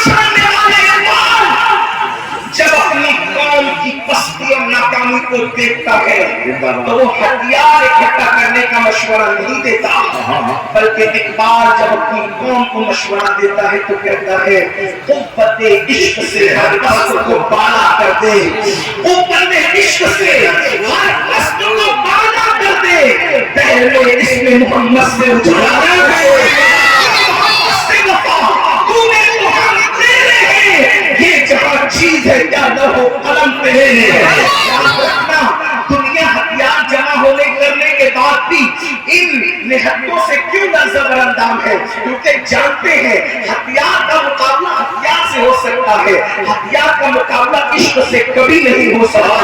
چھاڑنے والے اقبال جب اپنی قوم کی پستی اور ناکامی کو دیکھتا ہے تو وہ ہتھیار اکٹھا کرنے کا مشورہ نہیں دیتا، بلکہ اقبال جب اپنی قوم کو مشورہ دیتا ہے تو کہتا ہے قوت عشق سے ہر قصد کو بالا کر دے، قوت عشق سے ہر قصد کو بالا کر دے، پہلے اس میں محمد سے اجالا ہے، محمد سے وفا تو میرے محمد تیرے ہیں، یہ جہاں چیز ہے کیا نہ ہو قلم تیرے ہے۔ یاد رکھنا دنیا ہتھیار جمع ہونے کرنے کے بعد بھی ان نہتوں سے کیوں نہ زبر اندام ہے؟ کیونکہ جانتے ہیں ہتھیار کا مقابلہ ہتھیار سے ہو سکتا ہے، ہتھیار کا مقابلہ عشق سے کبھی نہیں ہو سکتا۔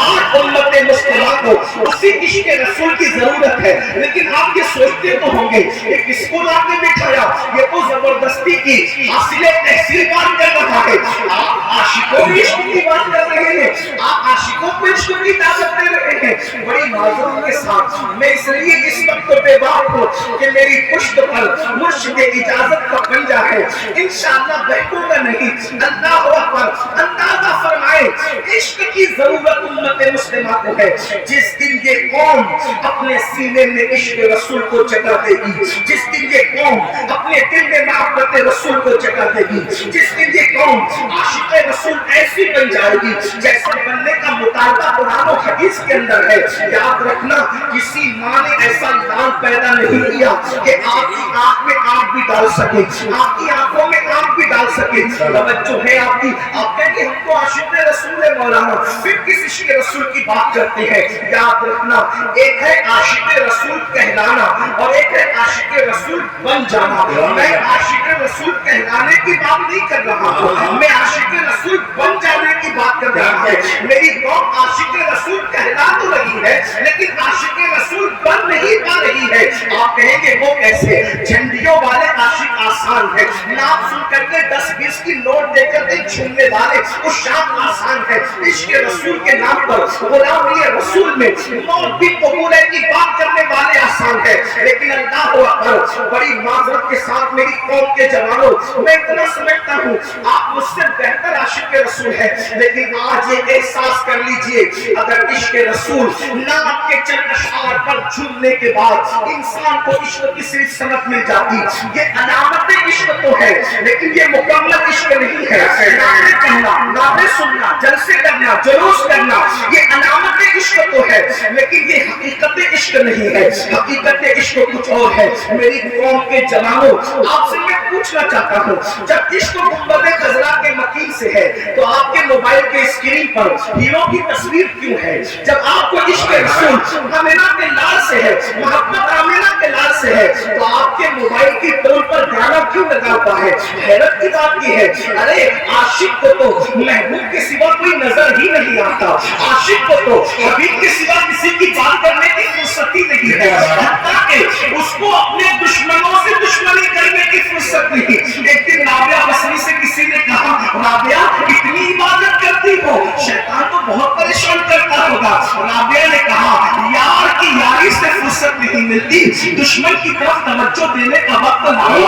آج امت مسلمہ کو اسی عشق رسول کی ضرورت ہے، لیکن آپ یہ سوچتے تو ہوں گے کہ کس کو لا کے بٹھایا، یہ تو زبردستی کی حاصل تحصیل بات کر رہا ہے۔ آپ عاشقوں کی عشق کی بات کر رہے ہیں، آپ عاشقوں کو عشق کی دعوت دے رہے ہیں۔ بڑی معذرت کے ساتھ میں اس لیے اس وقت بے باک ہوں کہ میری پشت پر مرشد اجازت کا پنجہ ہے، انشاءاللہ بہکوں گا نہیں۔ اللہ اکبر، اندازہ فرمائے عشق کی ضرورت امت مسلمہ کو ہے۔ جس دن یہ قوم اپنے سینے میں عشق رسول کو جگہ دے گی، جس دن یہ قوم اپنے دل میں محبت رسول کو جگہ دے گی، جس دن یہ قوم عاشق رسول ایسی بن جائے گی جیسے بننے کا مطالبہ قرآن و حدیث کے اندر ہے۔ یاد رکھنا کسی ماں نے ایسا لال پیدا نہیں کیا کہ آپ کی آنکھ میں آنکھ بھی ڈال سکے، آپ کی آنکھوں میں آنکھ بھی ڈال سکے۔ توجہ ہے آپ کی، آپ کہیں کہ ہم تو عاشق رسول ہے مولانا، پھر کس عشق رسول کی بات کرتے ہیں؟ یاد رکھنا ایک ہے عاشق رسول کہلانا اور ایک ہے عاشق رسول بن جانا۔ میں عاشق رسول کہلانے کی بات نہیں کر رہا ہوں، میں عاشق رسول بن جانے کی بات کر رہا ہوں۔ میری قوم عاشق رسول کہلا تو رہی ہے لیکن عاشق رسول بن نہیں پا رہی ہے۔ آپ کہیں گے وہ کیسے؟ جھنڈیوں والے عاشق آسان ہے، نام سن کر کے 10-20 کی نوٹ دے کر کے چھوڑنے والے وہ شام آسان ہے۔ عشق رسول کے نام پر غلامی رسول میں موت بھی قبول ہے کی بات کرنے والے آسان ہے، لیکن اللہ اکبر بڑی معذرت کے ساتھ میری قوم کے جوانوں، میں اتنا سمجھتا ہوں آپ مجھ سے بہتر عاشق رسول ہے، لیکن آج یہ احساس کر لیجئے اگر عشق رسول نام کے چند اشعار پر جھومنے کے بعد انسان کو عشق کی صرف سند مل جاتی، یہ علامت عشق تو ہے لیکن یہ مکمل عشق نہیں ہے۔ نعرے کہنا، نعرے سننا، جلسے کرنا، جلوس کرنا یہ علامت عشق تو ہے لیکن یہ حقیقت عشق نہیں ہے۔ حقیقت عشق کچھ اور ہے۔ میری قوم کے جوانوں آپ سے میں پوچھنا چاہتا ہوں جب عشق گنبد خضرا کے مکین سے ہے تو آپ کے موبائل کے اسکرین پر ہیرو کی تصویر کیوں ہے؟ جب آپ کو عشق رسول آمنہ کے لال سے ہے، محبت آمنہ کے لال سے ہے تو آپ کے موبائل کی ٹون پر گانا کیوں لگا ہوا ہے؟ حیرت کی بات یہ ہے، ارے عاشق کو تو محبوب کے سوا کوئی نظر ہی نہیں آتا، عاشق کو تو حبیب کے سوا کسی کی بات کرنے کی فرصت ہی نہیں ہے، حتیٰ کہ اس کو اپنے دشمنوں سے دشمنی کرنے کی فرصت نہیں۔ ایک دن رابعہ بصری سے کسی نے کہا رابعہ اتنی عبادت کرتی ہو، شیطان تو بہت پریشان کرتا ہوگا۔ رابعہ نے کہا یار کی یاری سے فرصت نہیں ملتی، دشمن کی طرف توجہ دینے کا وقت نہیں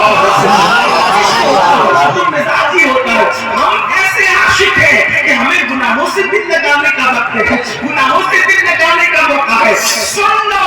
مزاجی ہوتا ہے۔ ہم ایسے عاشق ہیں کہ ہمیں گناہوں سے دل لگانے کا وقت ہے، گناہوں سے دل لگانے کا موقع ہے۔ سن لو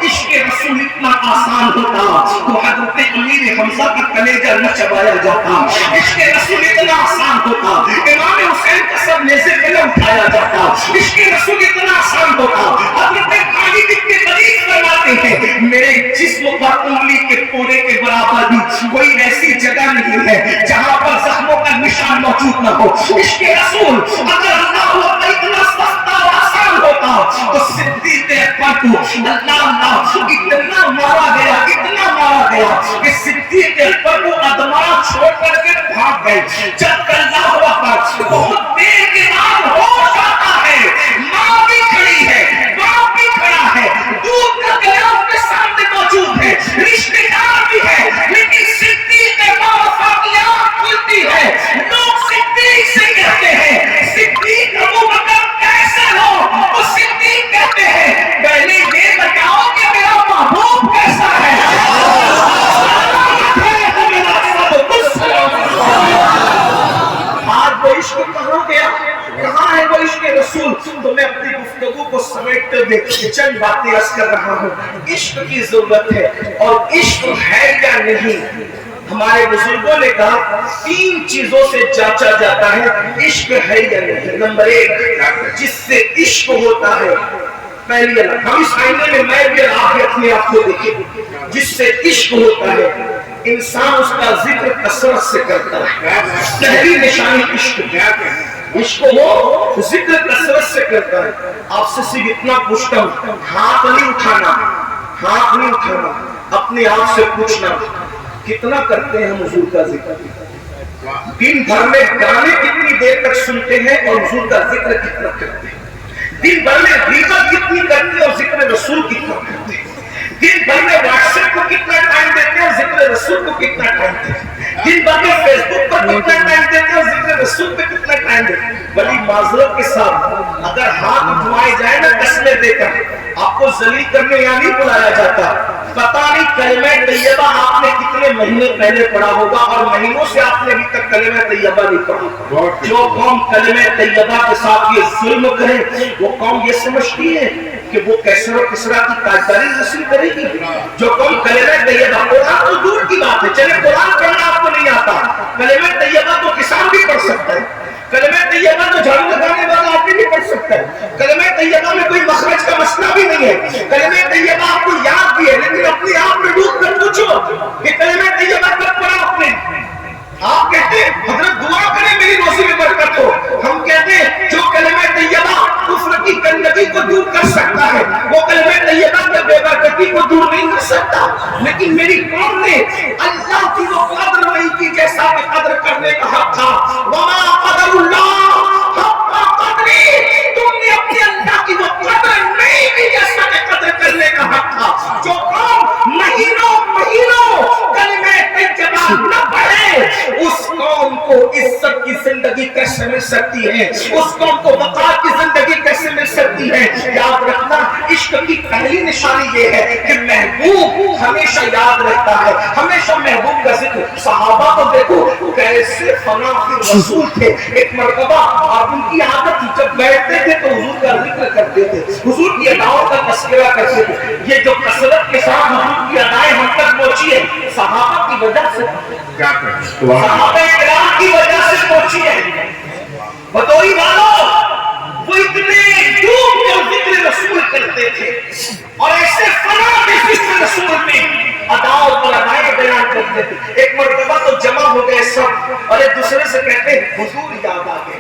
عشق رسول اتنا آسان ہوتا تو حضرت امیر حمزہ کا کلیجہ نہ چبایا جاتا، عشق رسول اتنا آسان ہوتا امام حسین کا سب نیزے پہ نہ اٹھایا جاتا، عشق رسول اتنا آسان ہوتا حضرت خالد کے قریب فرماتے ہیں میرے جسم پر انگلی کے کوڑے کے برابر بھی کوئی ایسی جگہ نہیں ہے جہاں پر زخموں کا نشان موجود نہ ہو۔ عشق رسول اگر اللہ ہوتا اتنا سستا اور آسان ہوتا تو صدیق اکبر کو اللہ اتنا مارا گیا، اتنا مارا گیا کہ صدیق اکبر کو ادمار چھوڑ کر کے بھاگ گئے۔ جب اللہ اکبر بہت دیر کے بعد ہوش آتا ہے، ماں بھی کھڑی ہے، باپ بھی کھڑا ہے، دودھ کا گلاس کے سامنے موجود ہے، رشتے دار بھی ہے، لیکن صدیق اکبر کی آنکھ کھلتی ہے۔ لوگ صدیق سے کہتے ہیں صدیق ابو بکر کیسے ہو؟ وہ صدیق کہتے ہیں پہلے یہ بتاؤ کہ میرا محبوب کیسا ہے۔ عشق کہاں گیا؟ کہاں ہے وہ عشق رسول؟ تو میں اپنی گفتگو کو سمیٹتے ہوئے چند باتیں عرض کر رہا ہوں. عشق کی ضرورت ہے، اور عشق ہے یا نہیں. ہمارے بزرگوں نے کہا 3 چیزوں سے جانچا جاتا ہے عشق ہے یا نہیں. نمبر 1، جس سے عشق ہوتا ہے، پہلی اللہ ہم اس آئینے میں میں بھی اپنے آپ کو دیکھیں، جس سے عشق ہوتا ہے انسان اس کا ذکر کثرت سے کرتا ہے. پہلی نشانی عشق عشق ہو ذکر کثرت سے کرتا ہے. آپ سے صرف اتنا پوچھتا ہوں، ہاتھ نہیں اٹھانا، ہاتھ نہیں اٹھانا، اپنے آپ سے پوچھنا کتنا کرتے ہیں ہم حضور کا ذکر؟ دن بھر میں گانے کتنی دیر تک سنتے ہیں اور حضور کا ذکر کتنا کرتے ہیں؟ دن بھر میں غیبت کتنی کرتے ہیں اور ذکر رسول کتنا کرتے ہیں؟ دن بھر میں واٹس ایپ کو کتنا ٹائم دیتے ہیں اور ذکر رسول کو کتنا ٹائم دیتے ہیں؟ دن بھر میں فیس بک پر کتنا ٹائم دیتے ہیں اور ذکر رسول پہ کتنا ٹائم دیتے ہیں؟ بڑی معذرت کے ساتھ اگر ہاتھ اٹھوائے جائے نا قسمیں دے کر، آپ کو ذلیل کرنے یا نہیں بلایا جاتا. پتہ نہیں کلمہ طیبہ آپ نے کتنے مہینے پہلے پڑھا ہوگا اور مہینوں سے آپ نے ابھی تک کلمہ طیبہ نہیں پڑھا. جو قوم کلمہ طیبہ کے ساتھ یہ ظلم کرے وہ قوم یہ سمجھتی ہے کہ وہ کیسر و کسرا کی تاجداری حاصل کرے گی. جو قوم کلمہ طیبہ، قرآن تو دور کی بات ہے، چلے قرآن پڑھنا آپ کو نہیں آتا، کلمہ طیبہ تو کسان بھی پڑھ سکتا ہے، کلمہ طیبہ تو جھاڑو لگانے والا آدمی بھی پڑھ سکتا ہے، کلمہ طیبہ میں کوئی مخرج کا مسئلہ بھی نہیں ہے، کلمہ طیبہ آپ کو یاد بھی ہے، لیکن اپنے آپ میں ڈوب کر پوچھو کہ کلمہ طیبہ کب پڑھا آپ نے؟ آپ کہتے ہیں حضرت دعا کریں میری روزی میں برکت ہو. ہم کہتے ہیں جو کلمہ طیبہ کفر کی گندگی کو دور کر سکتا ہے وہ کلمہ طیبہ کی بے برکتی کو دور نہیں کر سکتا. لیکن میری قوم نے اللہ کی وہ قدر نہیں کی جیسا کہ قدر کرنے کا حق تھا. وما قدر اللہ حق قدری، تم نے اپنے اللہ کی وہ قدر نہیں کی جیسا کہ قدر کرنے کا حق تھا. جو قوم مہینوں کلمہ طیبہ نہ پڑھے اس قوم کو عزت کی زندگی کیسے مل سکتی ہے؟ اس قوم کو وقار کی زندگی کیسے مل سکتی ہے؟ یاد رکھنا عشق کی پہلی نشانی یہ ہے کہ محبوب ہمیشہ یاد رہتا ہے، ہمیشہ محبوب کا ذکر. صحابہ کو دیکھو کیسے فنا فی رسول تھے. ایک مرتبہ آپ ان کی عادت جب بیٹھتے تھے تو حضور کا ذکر کرتے تھے، حضور کی اداؤں کا تذکرہ کرتے تھے. یہ جو کثرت کے ساتھ حضور کی ادائیں ہم تک پہنچی ہے صحابہ کی وجہ سے، صحابہ کرام کی وجہ سے پہنچی ہے. بدوئی والوں وہ اتنے ڈوب کر ذکر رسول کرتے تھے اور ایسے فنا کے ذکر رسول میں اداؤں پر ادائیں بیان کرتے تھے. ایک مرتبہ تو جمع ہو گئے سب اور ایک دوسرے سے کہتے ہیں حضور یاد آ گئے،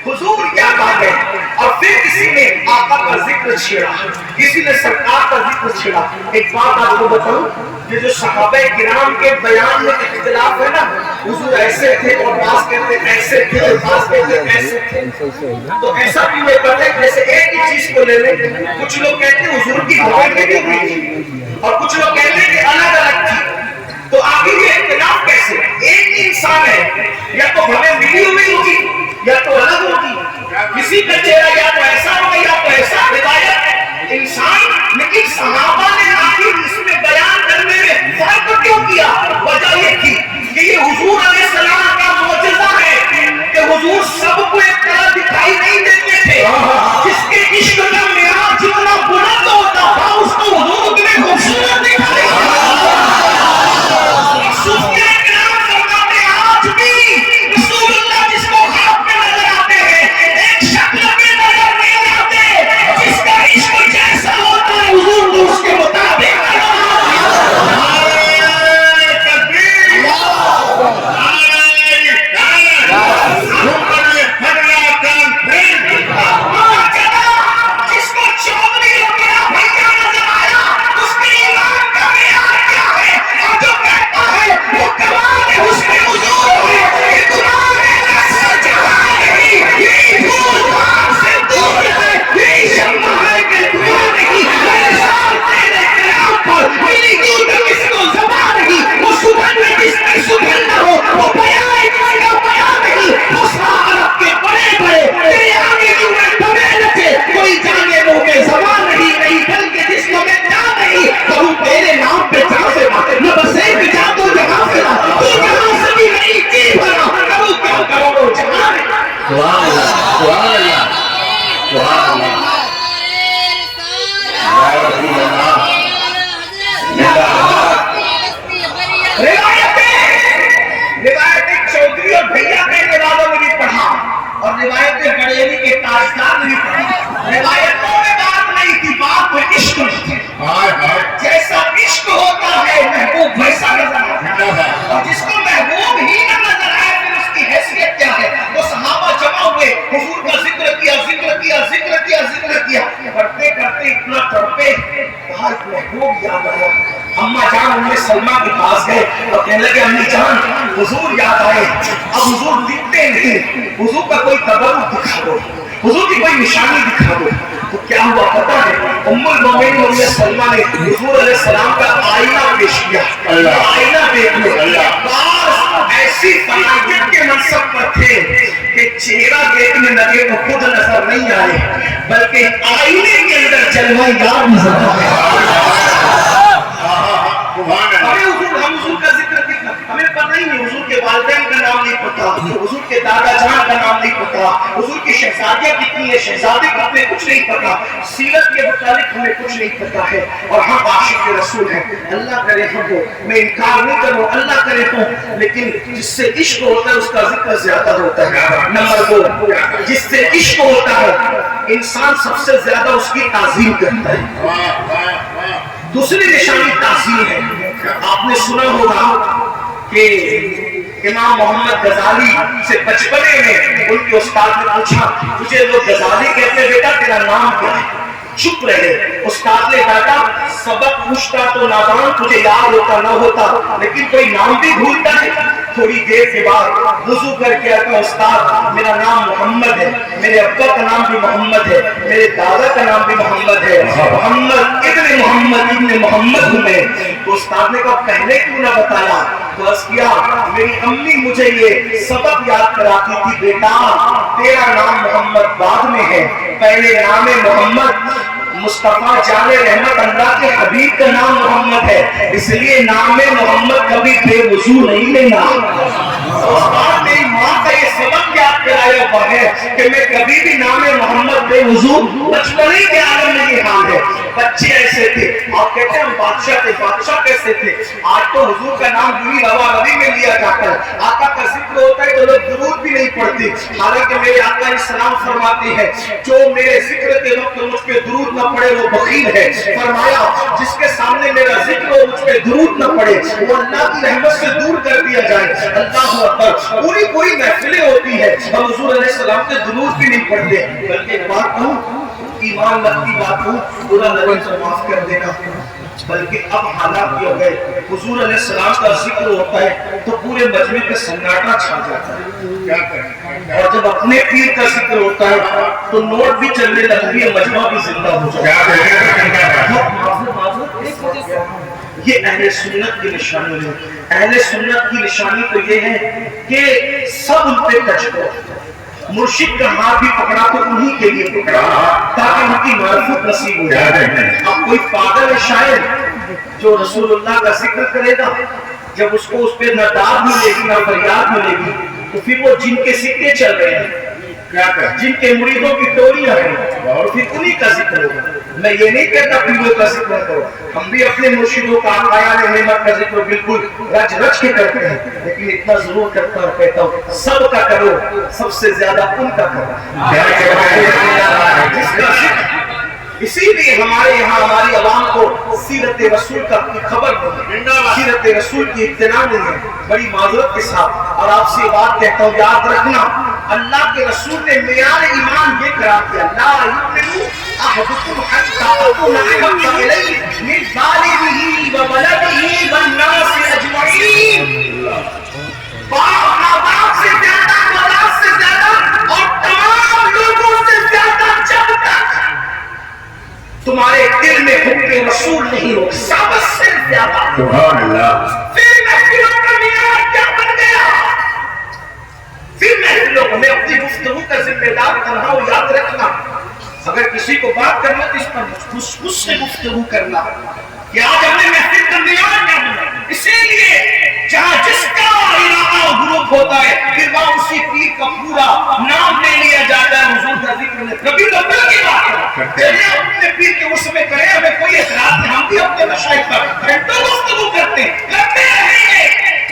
حضور یاد آ گئے. اور پھر کسی نے آقا کا ذکر چھیڑا، کسی نے سرکار کا ذکر چھیڑا. ایک بات آپ کو بتاؤں، یہ جو صحابہ کرام کے بیان میں اختلاف ہے نا، حضور ایسے تھے اور بعض کہتے ایسے تھے اور بعض کہتے ایسے تھے، تو ایسا بھی نہیں کرتے جیسے ایک ہی چیز کو لے لیں. کچھ لوگ کہتے ہیں حضور کی دعائیں بھی ہوئی اور کچھ لوگ کہتے ہیں کہ الگ الگ تھی. تو آخر یہ اختلاف کیسے؟ ایک ہی انسان ہے، یا تو ہمیں ملی ہوئی ہوگی یا تو الگ ہوگی. کسی کا چہرہ یا تو ایسا ہوگا یا تو ایسا. ہدایت انسان، لیکن صحابہ نے آخر اس میں بیان کرنے میں فرق کیوں کیا؟ وجہ یہ تھی کہ یہ حضور علیہ السلام کا معجزہ ہے کہ حضور سب کو ایک طرح دکھائی نہیں دیتے تھے. جس کے عشق کا معیار جتنا بلند ہوتا تھا اس کو حضور اتنے خوبصورت دکھائی. اللہ سبحان اللہ سبحان اللہ سبحان اللہ یا رسول اللہ روایتیں چودھری اور بھیا کہنے والوں نے بھی پڑھا اور روایتیں بریلی کے تاجدار نے بھی پڑھا. روایتوں میں بات نہیں تھی، بات میں عشق تھی. جیسا عشق ہوتا ہے محبوب ویسا نظر آتا ہے، اور جس کو محبوب ہی نہ نظر آئے پھر اس کی حیثیت کیا ہے. وہ صحابہ جمع ہوئے، حضور کا ذکر کیا ذکر کیا ذکر کیا ذکر کیا، کرتے کرتے اتنا تڑپے بہت محبوب یاد آیا. اما جان ام سلمہ کے پاس گئے اور کہنے لگے امی جان حضور یاد آئے. اب حضور دکھتے نہیں، حضور کا کوئی تبرک دکھا دو، حضور کی کوئی نشانی دکھا دو. تو کیا ہوا پتہ ہے، ام المومنین ام سلمہ نے حضور علیہ السلام کا آئینہ پیش کیا. آئینہ دیکھ لو، بعض ایسی فلاحیت کے منصب پر تھے کہ چہرہ دیکھنے لگے تو خود نظر نہیں آئے بلکہ آئینے کے اندر جلوہ یار نظر آئے. ہمیں حضور کا ذکر کتنا، ہمیں پتہ ہی نہیں، حضور کے والدین کا نام نہیں پتا، حضور کے دادا جان کا نام نہیں پتا، حضور کی شہزادیاں کتنی ہیں، شہزادے کتنے، کچھ نہیں پتا. سیرت کے متعلق ہمیں کچھ نہیں پتا ہے اور ہم عاشق رسول ہیں. اللہ کرے ہم ہو، میں انکار نہیں کروں، اللہ کرے ہوں، لیکن جس سے عشق ہوتا ہے اس کا ذکر زیادہ ہوتا ہے. نمبر 2، جس سے عشق ہوتا ہے انسان سب سے زیادہ اس کی تعظیم کرتا ہے. دوسری نشانی تعظیم ہے. آپ نے سنا ہوگا کہ امام محمد غزالی سے بچپنے میں ان کے استاد نے پوچھا تجھے لوگ غزالی کہتے ہیں، بیٹا تیرا نام کیا ہے؟ چپ رہے. استاد نے کہا سبق پوچھتا تو نادان، تجھے یاد ہوتا نہ ہوتا لیکن کوئی نام بھی بھولتا ہے. تھوڑی دیر کے بعد وضو کر کے آتا استاد میرا نام محمد ہے، میرے ابا کا نام بھی محمد ہے، میرے دادا کا نام بھی محمد ہے، محمد ابن محمد ابن محمد ہوں میں. تو استاد نے کہا پہلے کیوں نہ بتایا؟ تو عرض کیا میری امی مجھے یہ سبق یاد کراتی تھی بیٹا تیرا نام محمد بعد میں ہے، پہلے نام محمد مصطفیٰ جان رحمت اللہ کے حبیب کا نام محمد ہے، اس لیے نام محمد کبھی بے وضو نہیں لینا. استاد نے ماں کا یہ سبق یاد کرایا ہوا ہے کہ میں کبھی بھی نام محمد بے وضو، بچپنے کے عالم میں یہ حال ہے. بچے ایسے تھے، آپ کہتے ہیں ہم بادشاہ تھے، بادشاہ کیسے تھے؟ آج تو حضور کا نام یوں روا روی میں لیا جاتا ہے، آقا کا ذکر ہوتا ہے تو لوگ درود بھی نہیں پڑھتے. حالانکہ میرے آقا علیہ السلام فرماتے ہیں جو میرے ذکر کے وقت مجھ پہ درود نہ پڑے وہ بخیل ہے. فرمایا جس کے سامنے میرا ذکر ہو مجھ پہ درود نہ پڑے وہ اللہ کی رحمت سے دور کر دیا جائے. اللہ اکبر. پوری محفلیں ہوتی ہے ہم حضور علیہ السلام کے درود بھی نہیں پڑھتے. بلکہ ایک بات کہوں، ایمان لگتی بات ہوں، برا لگے تو معاف کر دینا. بلکہ اب حالات یہ ہو گئے حضور علیہ السلام کا ذکر ہوتا ہے تو پورے مجمع پہ سناٹا چھا جاتا ہے، اور جب اپنے پیر کا ذکر ہوتا ہے تو نوٹ بھی چلنے لگتی ہے، مجمع بھی زندہ ہو جاتا ہے. یہ اہل سنت کی نشانی ہے. اہل سنت کی نشانی تو یہ ہے کہ سب ان پہ ٹچ کرو. مرشد کا ہاتھ بھی پکڑا تو انہی کے لیے پکڑا تاکہ ان کی معرفت نصیب ہو جائے. اب کوئی پاگل ہے شاید جو رسول اللہ کا ذکر کرے گا، جب اس کو اس پہ نہ داد ملے گی نہ فریاد ملے گی تو پھر وہ جن کے سکے چل رہے ہیں، جن کے مریدوں کی ٹولیاں ہیں اور پھر انہی کا ذکر ہوگا. میں یہ نہیں کہتا پیروں کا ذکر کرو، ہم بھی اپنے مرشدوں کا آقایان نعمت کا ذکر بالکل رچ رچ کے کرتے ہیں، لیکن اتنا ضرور کرتا ہوں کہتا ہوں سب کا کرو، سب سے زیادہ ان کا کرو جس کا ذکر. اسی لیے ہمارے یہاں ہماری عوام کو سیرت رسول کا خبر نہیں، سیرت رسول کی اطلاع نہیں ہے. بڑی معذرت کے ساتھ اور آپ سے بات کہتا ہوں، یاد رکھنا اللہ کے رسول نے معیار ایمان یہ قرار دیا لا یؤمن احدکم حتی اکون احب الیہ من والدہ وولدہ والناس اجمعین. باپ سے زیادہ، اولاد سے زیادہ اور تمام لوگوں سے زیادہ جب تک تمہارے دل میں حب رسول نہیں ہو، سب سے زیادہ. سبحان اللہ. پھر محفلوں کا معیار کیا بن گیا؟ پھر محفلوں کو میں اپنی گفتگو کا ذمہ دار تنہا ہوں. یاد رکھنا اگر کسی کو بات کرنا تو اس پر خصوص سے گفتگو کرنا کہ آج ہم نے محفل کا معیار کیا بنا. اسی لیے جہاں جس کا ارادہ گروپ ہوتا ہے پھر وہاں اسی پیر کا پورا نام مشاہد پر گھنٹوں گفتگو کرتے رہیں گے،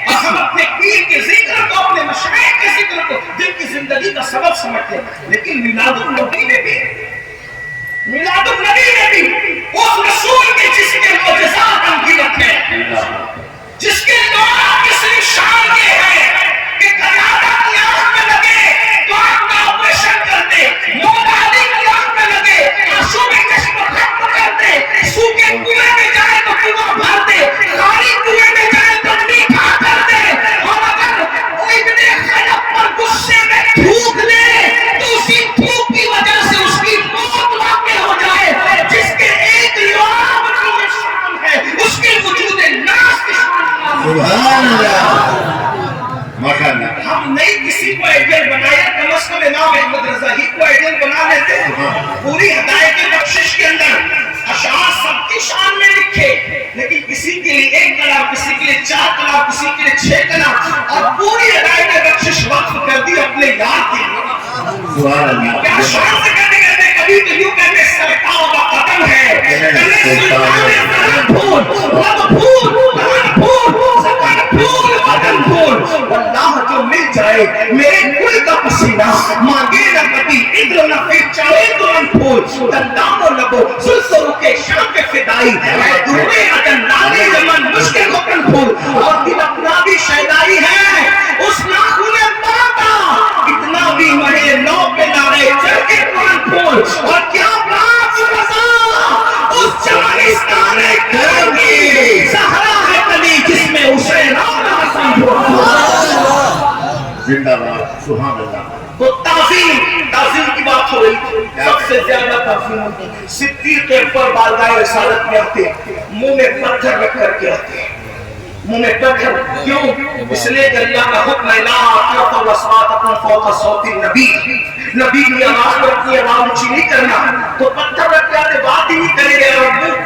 اور ہم اپنے پیر کے ذکر کو، اپنے مشاہد کے ذکر کو دل کی زندگی کا سبب سمجھتے ہیں۔ لیکن میلاد النبی میں بھی اس رسول کے جس کے معجزات انگیزت ہیں، جس کے دعا کی صرف شان یہ ہے کہ قیادہ کی آنکھ میں لگے تو آنکھ کا آپریشن کرتے، مولا علی کی آنکھ میں لگے آنسو میں چشم ختم کرتے، سوکھے کنویں میں جائے تو کنواں بھرتے، خالی کنویں میں جائے تو میٹھا کرتے، اور اگر ابن خلف پر غصے میں تھوک دے تو اسی تھوک کی وجہ سے اس کی موت واقع ہو جائے، جس کے ایک لوگ کی یہ شان ہے، اس کے وجود ناس کی شان۔ سبحان اللہ، ماشاء اللہ۔ ہم نہیں کسی کو ایڈیل بنایا، کم از کم امام احمد رضا ہی کو ایڈیل بنا لیتے، پوری ہدایت بخشش کے اندر اشعار سب کی شان میں لکھے، لیکن کسی کے لیے ایک کلام، کسی کے لیے 4 کلام، کسی کے لیے 6 کلام، اور پوری ہدایت بخشش وقف کر دی اپنے یار کے لیے۔ سبحان اللہ۔ کیا شان سے کرتے کرتے کبھی تو یوں کہتے سرکاؤں کا قدم ہے، کلے سلطان قدم پھول، رب پھول، قدم پھول، زکر پھول، قدم پھول، واللہ جو مل جائے میرے کل کا پسینہ، مانگے نہ کبھی ادھر نہ پھر چاہے تو ان پھول، دندام و لبو سلسلو کے شام پہ فدائی، اے دروے عدن نالی زمن مشکل کو کن پھول، اور دل اپنا بھی شہدائی ہے اس ناخن باتا، اتنا بھی مہے نو پہ نارے چڑھ کے قرآن پھول، اور کیا بات رضا اس چمنستان کرم کی سہرا ہے کلی جس میں حسین اور حسن پھول۔ زندہ باد، سبحان اللہ۔ تو تعظیم کی بات ہو رہی، سب سے زیادہ تعظیم ہوتی صدیق اکبر بارگاہ رسالت میں آتے، منہ میں پتھر رکھ کر کے آتے، منہ میں پتھر کیوں؟ اس لیے کہ اللہ کا حکم ہے لا ترفعوا اصواتکم فوق صوت النبی، نبی کی آواز پر اپنی آواز اونچی نہیں کرنا، تو پتھر رکھ کے آتے، بات ہی نہیں کریں گے اور منہ